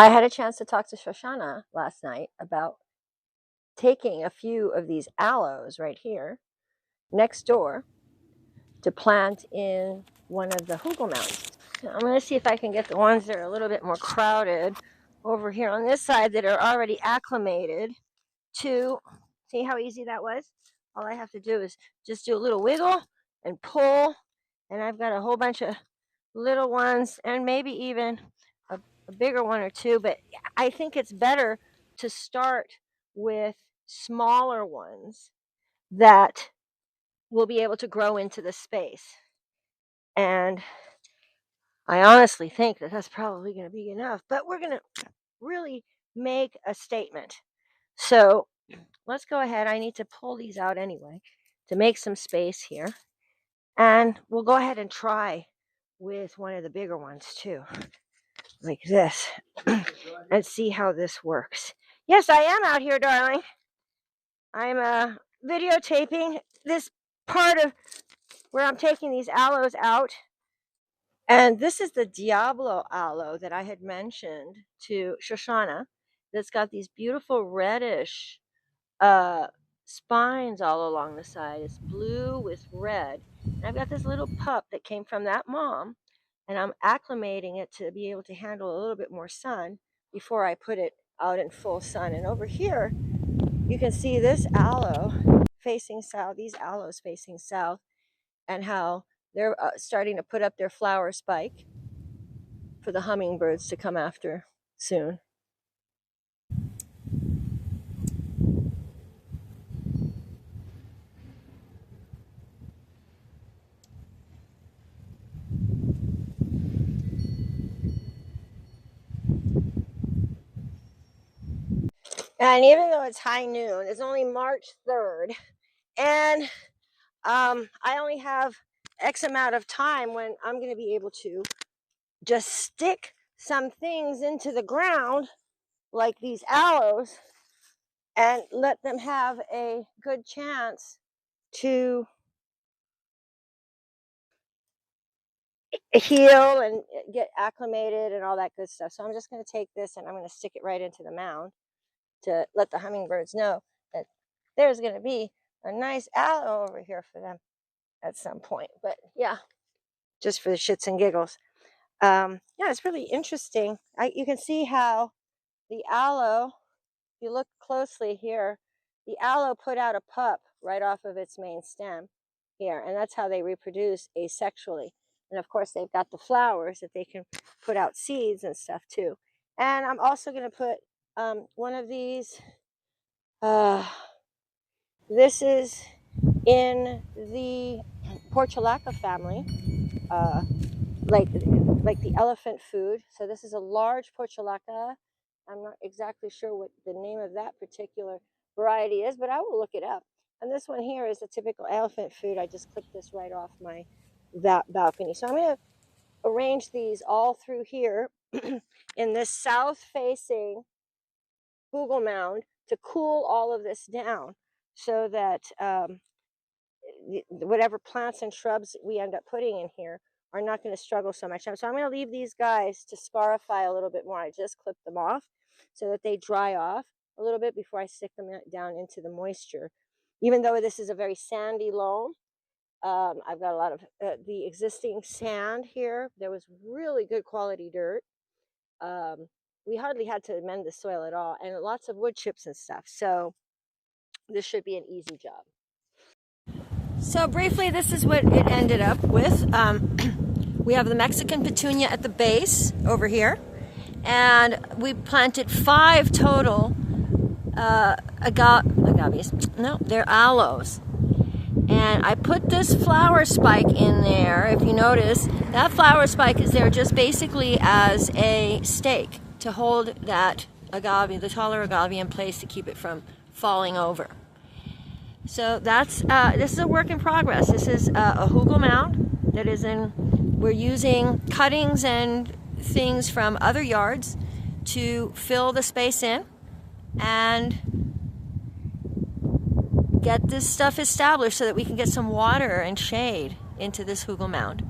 I had a chance to talk to Shoshana last night about taking a few of these aloes right here next door to plant in one of the hugel mounds. So I'm going to see if I can get the ones that are a little bit more crowded over here on this side that are already acclimated to. See how easy that was? All I have to do is just do a little wiggle and pull, and I've got a whole bunch of little ones and maybe even a bigger one or two, but I think it's better to start with smaller ones that will be able to grow into the space. And I honestly think that that's probably going to be enough, but we're going to really make a statement. So let's go ahead. I need to pull these out anyway to make some space here. And we'll go ahead and try with one of the bigger ones too, like this, and see how this works. Yes, I am out here, darling. I'm videotaping this part of where I'm taking these aloes out. And this is the Diablo aloe that I had mentioned to Shoshana, that's got these beautiful reddish spines all along the side. It's blue with red. And I've got this little pup that came from that mom, and I'm acclimating it to be able to handle a little bit more sun before I put it out in full sun. And over here, you can see this aloe facing south, these aloes facing south, and how they're starting to put up their flower spike for the hummingbirds to come after soon. And even though it's high noon, it's only March 3rd, and I only have X amount of time when I'm going to be able to just stick some things into the ground, like these aloes, and let them have a good chance to heal and get acclimated and all that good stuff. So I'm just going to take this and I'm going to stick it right into the mound to let the hummingbirds know that there's going to be a nice aloe over here for them at some point. But yeah, just for the shits and giggles. Yeah, it's really interesting. You can see how the aloe, if you look closely here, the aloe put out a pup right off of its main stem here, and that's how they reproduce asexually. And of course, they've got the flowers that they can put out seeds and stuff too. And I'm also going to put one of these. This is in the portulaca family, like the elephant food. So this is a large portulaca. I'm not exactly sure what the name of that particular variety is, but I will look it up. And this one here is a typical elephant food. I just clipped this right off my balcony. So I'm going to arrange these all through here in this south-facing hugel mound to cool all of this down, so that whatever plants and shrubs we end up putting in here are not going to struggle so much. So I'm going to leave these guys to scarify a little bit more. I just clipped them off so that they dry off a little bit before I stick them down into the moisture. Even though this is a very sandy loam, I've got a lot of the existing sand here. There was really good quality dirt. We hardly had to amend the soil at all, and lots of wood chips and stuff. So this should be an easy job. So briefly, this is what it ended up with. We have the Mexican petunia at the base over here, and we planted 5 total agaves. No, they're aloes. And I put this flower spike in there. If you notice, that flower spike is there just basically as a stake to hold that agave, the taller agave, in place to keep it from falling over. So that's this is a work in progress. This is a hugel mound that is in. We're using cuttings and things from other yards to fill the space in and get this stuff established so that we can get some water and shade into this hugel mound.